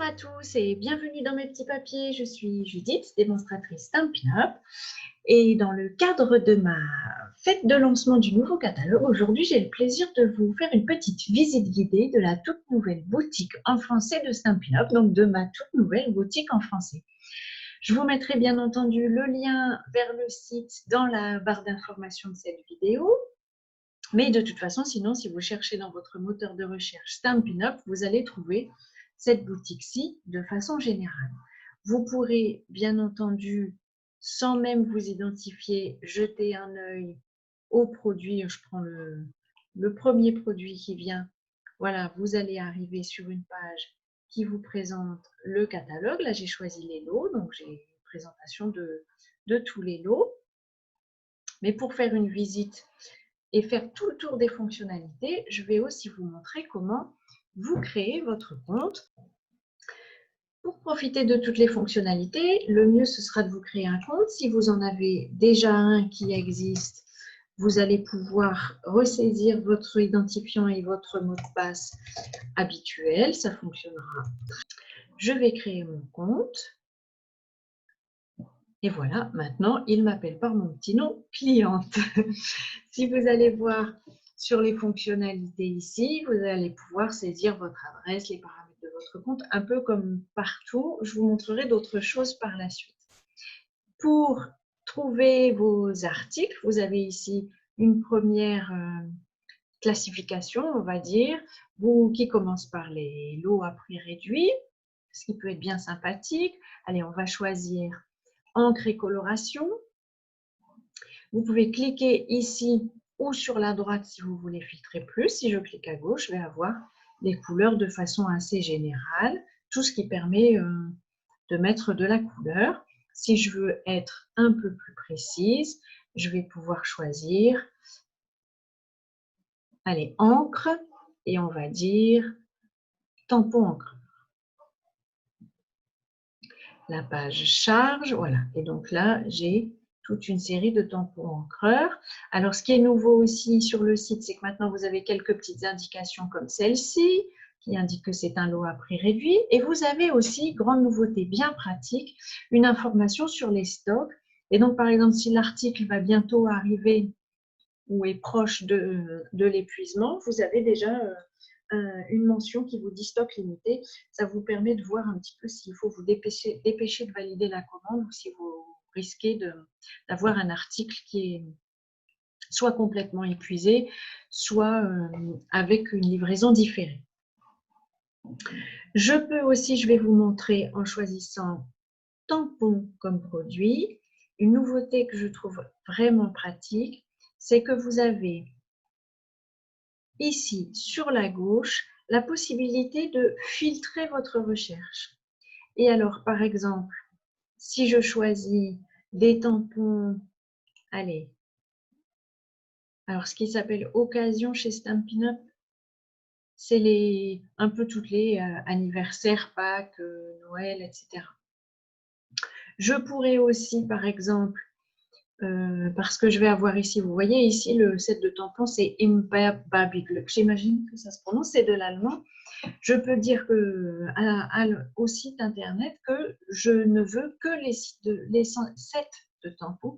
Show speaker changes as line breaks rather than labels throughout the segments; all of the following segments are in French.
à tous et bienvenue dans mes petits papiers. Je suis Judith, démonstratrice Stampin' Up. Et dans le cadre de ma fête de lancement du nouveau catalogue, aujourd'hui j'ai le plaisir de vous faire une petite visite guidée de la toute nouvelle boutique en français de Stampin' Up, donc de ma toute nouvelle boutique en français. Je vous mettrai bien entendu le lien vers le site dans la barre d'information de cette vidéo. Mais de toute façon, sinon, si vous cherchez dans votre moteur de recherche Stampin' Up, vous allez trouver cette boutique-ci de façon générale. Vous pourrez, bien entendu, sans même vous identifier, jeter un œil aux produits. Je prends le premier produit qui vient. Voilà, vous allez arriver sur une page qui vous présente le catalogue. Là, j'ai choisi les lots, donc j'ai une présentation de tous les lots. Mais pour faire une visite et faire tout le tour des fonctionnalités, je vais aussi vous montrer comment vous créez votre compte. Pour profiter de toutes les fonctionnalités, le mieux ce sera de vous créer un compte. Si vous en avez déjà un qui existe, vous allez pouvoir ressaisir votre identifiant et votre mot de passe habituel. Ça fonctionnera. Je vais créer mon compte. Et voilà, maintenant, il m'appelle par mon petit nom, cliente. Si vous allez voir sur les fonctionnalités ici, vous allez pouvoir saisir votre adresse, les paramètres de votre compte, un peu comme partout. Je vous montrerai d'autres choses par la suite. Pour trouver vos articles, vous avez ici une première classification, on va dire, qui commence par les lots à prix réduit, ce qui peut être bien sympathique. Allez, on va choisir encre et coloration. Vous pouvez cliquer ici ou sur la droite si vous voulez filtrer plus. Si je clique à gauche, je vais avoir des couleurs de façon assez générale, tout ce qui permet de mettre de la couleur. Si je veux être un peu plus précise, je vais pouvoir choisir, allez, encre, et on va dire tampon encre. La page charge, voilà. Et donc là, j'ai toute une série de tampons encreurs. Alors, ce qui est nouveau aussi sur le site, c'est que maintenant, vous avez quelques petites indications comme celle-ci, qui indique que c'est un lot à prix réduit. Et vous avez aussi, grande nouveauté bien pratique, une information sur les stocks. Et donc, par exemple, si l'article va bientôt arriver ou est proche de l'épuisement, vous avez déjà une mention qui vous dit stock limité. Ça vous permet de voir un petit peu s'il faut vous dépêcher de valider la commande ou si vous risquez d'avoir un article qui est soit complètement épuisé, soit avec une livraison différée. Je peux aussi, je vais vous montrer en choisissant tampon comme produit, une nouveauté que je trouve vraiment pratique, c'est que vous avez ici, sur la gauche, la possibilité de filtrer votre recherche. Et alors, par exemple, si je choisis des tampons, allez, alors ce qui s'appelle occasion chez Stampin' Up, c'est un peu toutes les anniversaires, Pâques, Noël, etc. Je pourrais aussi, par exemple, parce que je vais avoir ici, vous voyez ici le set de tampons, c'est Imbabyglück. J'imagine que ça se prononce, c'est de l'allemand. Je peux dire au site internet que je ne veux que les sets de tampons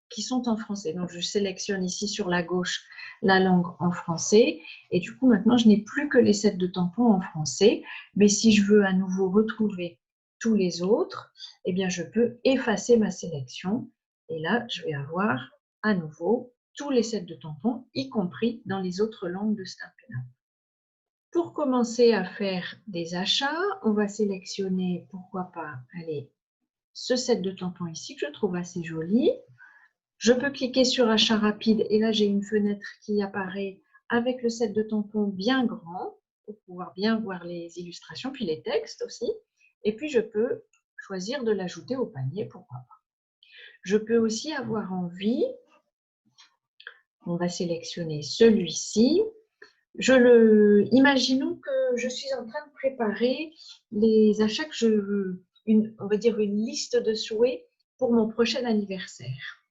qui sont en français. Donc, je sélectionne ici sur la gauche la langue en français. Et du coup, maintenant, je n'ai plus que les sets de tampons en français. Mais si je veux à nouveau retrouver tous les autres, eh bien, je peux effacer ma sélection. Et là, je vais avoir à nouveau tous les sets de tampons, y compris dans les autres langues de Stampin' Up. Pour commencer à faire des achats, on va sélectionner, pourquoi pas, allez, ce set de tampons ici que je trouve assez joli. Je peux cliquer sur achat rapide et là j'ai une fenêtre qui apparaît avec le set de tampons bien grand pour pouvoir bien voir les illustrations, puis les textes aussi. Et puis je peux choisir de l'ajouter au panier, pourquoi pas. Je peux aussi avoir envie, on va sélectionner celui-ci. Imaginons que je suis en train de préparer les achats que je veux, on va dire une liste de souhaits pour mon prochain anniversaire.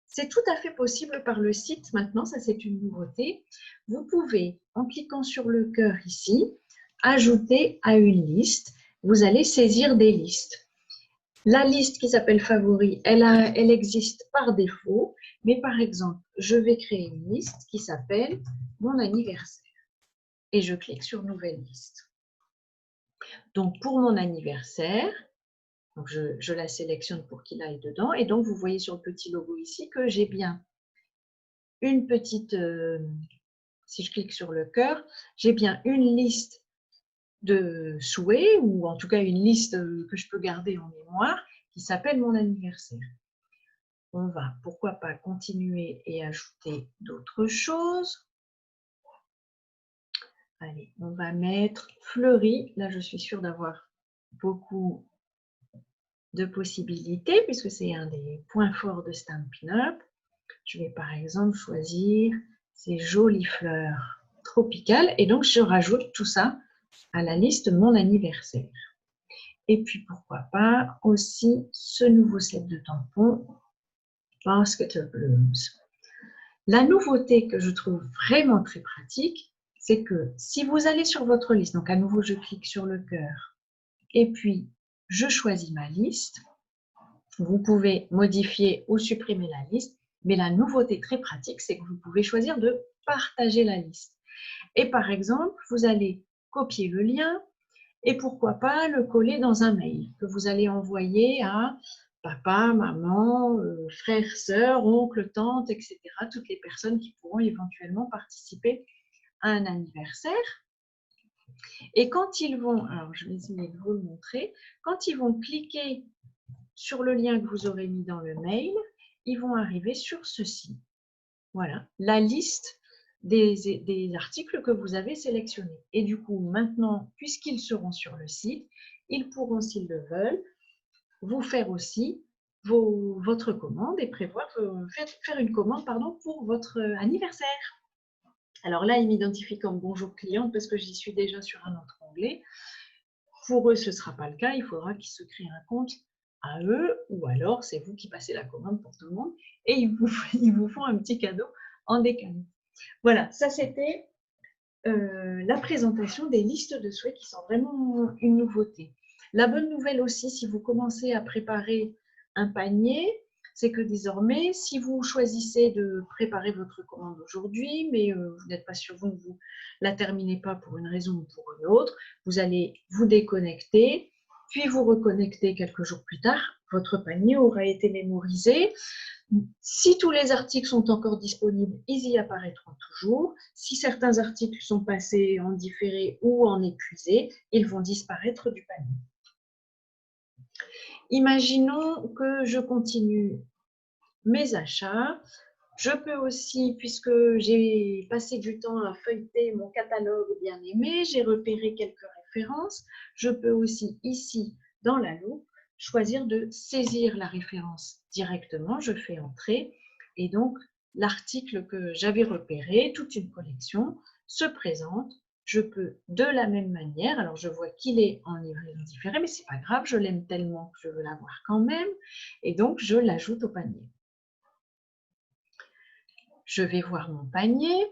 C'est tout à fait possible par le site maintenant, ça c'est une nouveauté. Vous pouvez, en cliquant sur le cœur ici, ajouter à une liste vous allez saisir des listes. La liste qui s'appelle Favoris, elle existe par défaut, mais par exemple, je vais créer une liste qui s'appelle Mon anniversaire et je clique sur Nouvelle liste. Donc, pour mon anniversaire, donc je la sélectionne pour qu'il aille dedans et donc vous voyez sur le petit logo ici que j'ai bien une petite, si je clique sur le cœur, j'ai bien une liste de souhaits ou en tout cas une liste que je peux garder en mémoire qui s'appelle Mon anniversaire. On va, pourquoi pas, continuer et ajouter d'autres choses. Allez, on va mettre fleuri. Là, je suis sûre d'avoir beaucoup de possibilités puisque c'est un des points forts de Stampin' Up. Je vais par exemple choisir ces jolies fleurs tropicales et donc je rajoute tout ça à la liste Mon anniversaire. Et puis pourquoi pas aussi ce nouveau set de tampons Basket of Blooms. La nouveauté que je trouve vraiment très pratique, c'est que si vous allez sur votre liste, donc à nouveau je clique sur le cœur et puis je choisis ma liste, vous pouvez modifier ou supprimer la liste, mais la nouveauté très pratique, c'est que vous pouvez choisir de partager la liste. Et par exemple, vous allez copier le lien et pourquoi pas le coller dans un mail que vous allez envoyer à papa, maman, frère, sœur, oncle, tante, etc. Toutes les personnes qui pourront éventuellement participer à un anniversaire. Et quand ils vont, alors je vais essayer de vous le montrer, quand ils vont cliquer sur le lien que vous aurez mis dans le mail, ils vont arriver sur ceci. Voilà, la liste des articles que vous avez sélectionnés. Et du coup, maintenant, puisqu'ils seront sur le site, ils pourront, s'ils le veulent, vous faire aussi votre commande et prévoir, faire une commande pour votre anniversaire. Alors là, ils m'identifient comme bonjour cliente parce que j'y suis déjà sur un autre onglet. Pour eux, ce ne sera pas le cas. Il faudra qu'ils se créent un compte à eux ou alors c'est vous qui passez la commande pour tout le monde et ils vous font un petit cadeau en décalé. Voilà, ça c'était la présentation des listes de souhaits qui sont vraiment une nouveauté. La bonne nouvelle aussi, si vous commencez à préparer un panier, c'est que désormais, si vous choisissez de préparer votre commande aujourd'hui, mais vous n'êtes pas sûr, vous ne vous la terminez pas pour une raison ou pour une autre, vous allez vous déconnecter, puis vous reconnecter quelques jours plus tard, votre panier aura été mémorisé. Si tous les articles sont encore disponibles, ils y apparaîtront toujours. Si certains articles sont passés en différé ou en épuisé, ils vont disparaître du panier. Imaginons que je continue mes achats. Je peux aussi, puisque j'ai passé du temps à feuilleter mon catalogue bien aimé, j'ai repéré quelques références, je peux aussi ici, dans la loupe, choisir de saisir la référence directement. Je fais entrer et donc l'article que j'avais repéré, toute une collection, se présente. Je peux de la même manière, alors je vois qu'il est en livraison différée, mais c'est pas grave, je l'aime tellement que je veux l'avoir quand même, et donc je l'ajoute au panier. Je vais voir mon panier.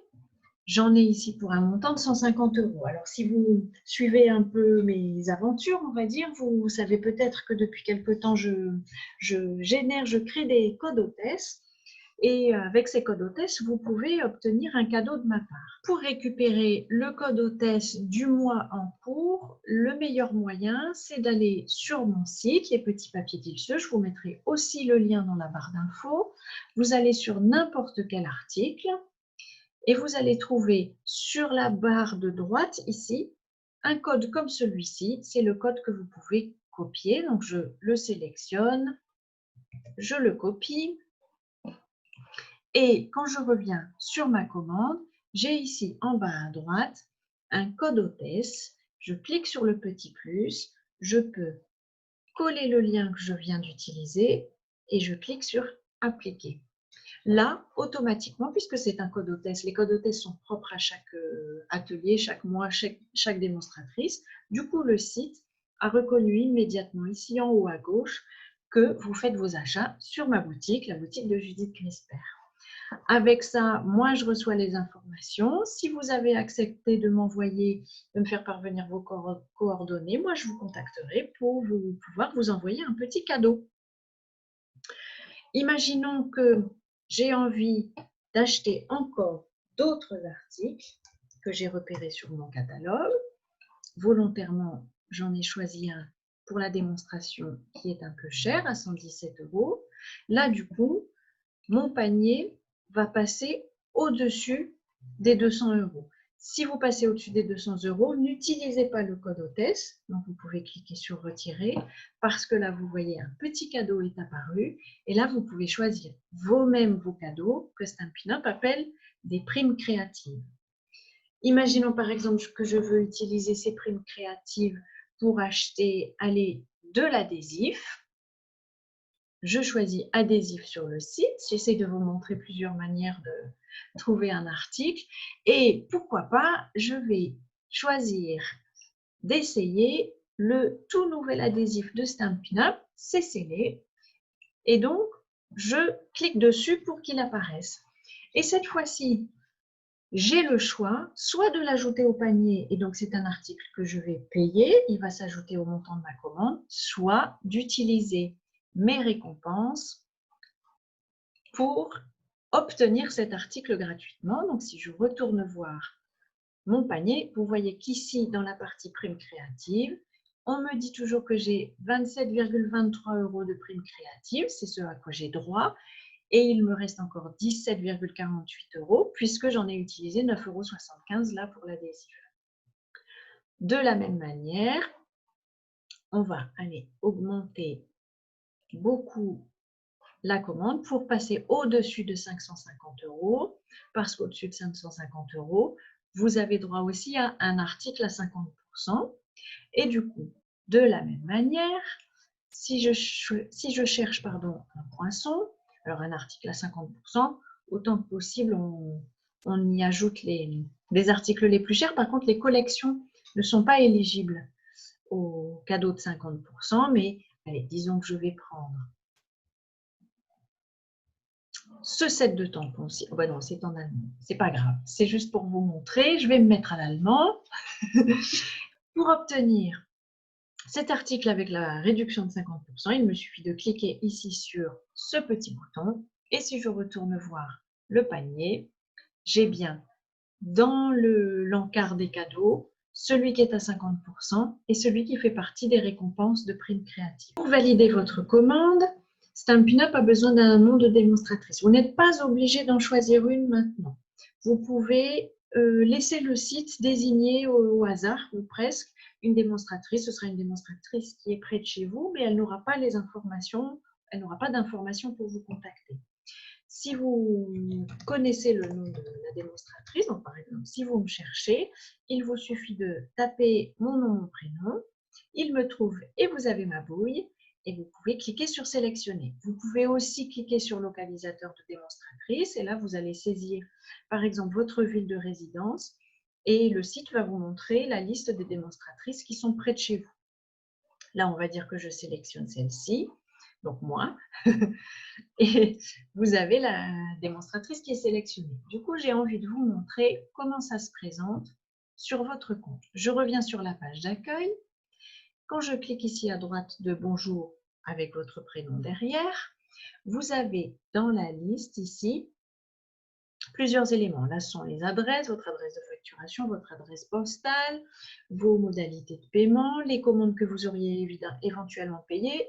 J'en ai ici pour un montant de 150 €. Alors, si vous suivez un peu mes aventures, on va dire, vous savez peut-être que depuis quelque temps, je crée des codes hôtesses. Et avec ces codes hôtesses, vous pouvez obtenir un cadeau de ma part. Pour récupérer le code hôtesse du mois en cours, le meilleur moyen, c'est d'aller sur mon site, les petits papiers d'Ilse. Je vous mettrai aussi le lien dans la barre d'infos. Vous allez sur n'importe quel article et vous allez trouver sur la barre de droite ici un code comme celui-ci. C'est le code que vous pouvez copier. Donc, je le sélectionne, je le copie. Et quand je reviens sur ma commande, j'ai ici en bas à droite un code hôtesse. Je clique sur le petit plus, je peux coller le lien que je viens d'utiliser et je clique sur appliquer. Là, automatiquement, puisque c'est un code hôtesse, les codes hôtesse sont propres à chaque atelier, chaque mois, chaque démonstratrice. Du coup, le site a reconnu immédiatement ici en haut à gauche que vous faites vos achats sur ma boutique, la boutique de Judith Crisper. Avec ça, moi, je reçois les informations. Si vous avez accepté de m'envoyer, de me faire parvenir vos coordonnées, moi, je vous contacterai pour pouvoir vous envoyer un petit cadeau. Imaginons que j'ai envie d'acheter encore d'autres articles que j'ai repérés sur mon catalogue. Volontairement, j'en ai choisi un pour la démonstration qui est un peu cher, à 117 €. Là, du coup, mon panier va passer au-dessus des 200 €. Si vous passez au-dessus des 200 €, n'utilisez pas le code hôtesse. Donc, vous pouvez cliquer sur retirer parce que là, vous voyez un petit cadeau est apparu. Et là, vous pouvez choisir vous-même vos cadeaux que Stampin' Up appelle des primes créatives. Imaginons par exemple que je veux utiliser ces primes créatives pour acheter, allez, de l'adhésif. Je choisis adhésif sur le site. J'essaie de vous montrer plusieurs manières de trouver un article. Et pourquoi pas, je vais choisir d'essayer le tout nouvel adhésif de Stampin' Up. C'est scellé. Et donc, je clique dessus pour qu'il apparaisse. Et cette fois-ci, j'ai le choix soit de l'ajouter au panier, et donc c'est un article que je vais payer, il va s'ajouter au montant de ma commande, soit d'utiliser mes récompenses pour obtenir cet article gratuitement. Donc si je retourne voir mon panier, vous voyez qu'ici dans la partie prime créative, on me dit toujours que j'ai 27,23 € de prime créative, c'est ce à quoi j'ai droit. Et il me reste encore 17,48 € puisque j'en ai utilisé 9,75 € là pour l'adhésif. De la même manière, on va aller augmenter beaucoup la commande pour passer au-dessus de 550 € parce qu'au-dessus de 550 €, vous avez droit aussi à un article à 50 %. Et du coup, de la même manière, si je cherche un poinçon, alors un article à 50 %, autant que possible, on y ajoute les articles les plus chers. Par contre, les collections ne sont pas éligibles au cadeau de 50 %, mais allez, disons que je vais prendre ce set de tampons. Oh ben non, c'est en allemand, c'est pas grave, c'est juste pour vous montrer. Je vais me mettre à l'allemand. Pour obtenir cet article avec la réduction de 50 %, il me suffit de cliquer ici sur ce petit bouton. Et si je retourne voir le panier, j'ai bien dans l'encart des cadeaux, celui qui est à 50 % et celui qui fait partie des récompenses de primes créatives. Pour valider votre commande, Stampin' Up a besoin d'un nom de démonstratrice. Vous n'êtes pas obligé d'en choisir une maintenant. Vous pouvez laisser le site désigner au hasard ou presque une démonstratrice. Ce sera une démonstratrice qui est près de chez vous, mais elle n'aura pas les informations, elle n'aura pas d'informations pour vous contacter. Si vous connaissez le nom de la démonstratrice, donc par exemple, si vous me cherchez, il vous suffit de taper mon nom, mon prénom, il me trouve et vous avez ma bouille, et vous pouvez cliquer sur sélectionner. Vous pouvez aussi cliquer sur localisateur de démonstratrice, et là, vous allez saisir par exemple votre ville de résidence, et le site va vous montrer la liste des démonstratrices qui sont près de chez vous. Là, on va dire que je sélectionne celle-ci, donc moi, et vous avez la démonstratrice qui est sélectionnée. Du coup, j'ai envie de vous montrer comment ça se présente sur votre compte. Je reviens sur la page d'accueil. Quand je clique ici à droite de bonjour avec votre prénom derrière, vous avez dans la liste ici plusieurs éléments. Là, ce sont les adresses, votre adresse de facturation, votre adresse postale, vos modalités de paiement, les commandes que vous auriez éventuellement payées,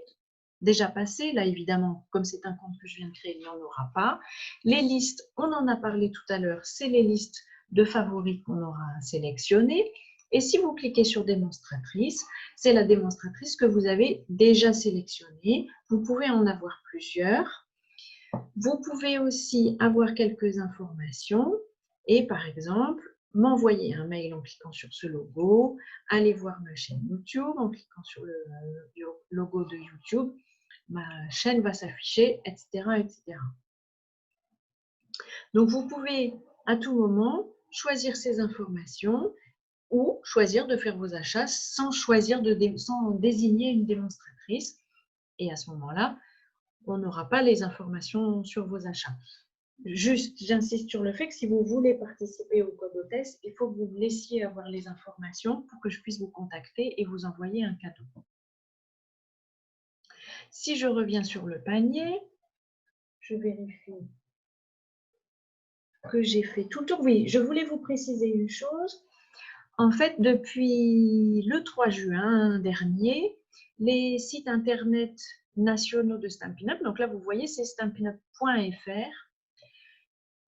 déjà passées. Là, évidemment, comme c'est un compte que je viens de créer, il n'y en aura pas. Les listes, on en a parlé tout à l'heure, c'est les listes de favoris qu'on aura sélectionnées. Et si vous cliquez sur démonstratrice, c'est la démonstratrice que vous avez déjà sélectionnée. Vous pouvez en avoir plusieurs. Vous pouvez aussi avoir quelques informations et par exemple, m'envoyer un mail en cliquant sur ce logo, aller voir ma chaîne YouTube en cliquant sur le logo de YouTube, ma chaîne va s'afficher, etc., etc. Donc, vous pouvez à tout moment choisir ces informations ou choisir de faire vos achats sans désigner une démonstratrice. Et à ce moment-là, on n'aura pas les informations sur vos achats. Juste, j'insiste sur le fait que si vous voulez participer au code hôtesse, il faut que vous me laissiez avoir les informations pour que je puisse vous contacter et vous envoyer un cadeau. Si je reviens sur le panier, je vérifie que j'ai fait tout le tour. Oui, je voulais vous préciser une chose. En fait, depuis le 3 juin dernier, les sites internet nationaux de Stampin' Up, donc là vous voyez c'est stampinup.fr,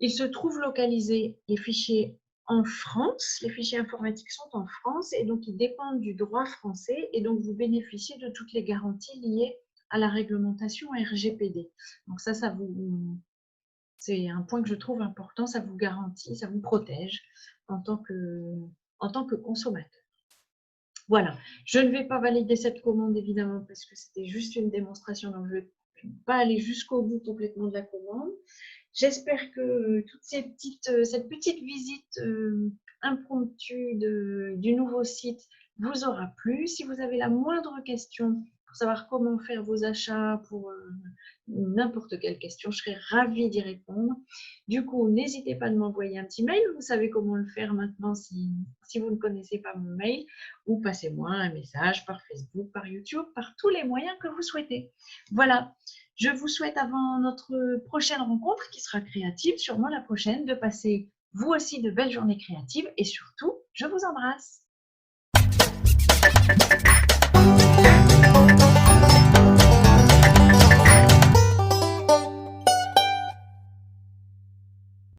il se trouve localisé les fichiers en France, les fichiers informatiques sont en France et donc ils dépendent du droit français et donc vous bénéficiez de toutes les garanties liées à la réglementation RGPD. Donc ça c'est un point que je trouve important, ça vous garantit, ça vous protège en tant que consommateur. Voilà, je ne vais pas valider cette commande évidemment parce que c'était juste une démonstration, donc je ne vais pas aller jusqu'au bout complètement de la commande. J'espère que cette petite visite impromptue du nouveau site vous aura plu. Si vous avez la moindre question pour savoir comment faire vos achats, pour n'importe quelle question, je serai ravie d'y répondre. Du coup, n'hésitez pas à m'envoyer un petit mail. Vous savez comment le faire maintenant si vous ne connaissez pas mon mail, ou passez-moi un message par Facebook, par YouTube, par tous les moyens que vous souhaitez. Voilà. Je vous souhaite avant notre prochaine rencontre, qui sera créative, sûrement la prochaine, de passer vous aussi de belles journées créatives et surtout, je vous embrasse.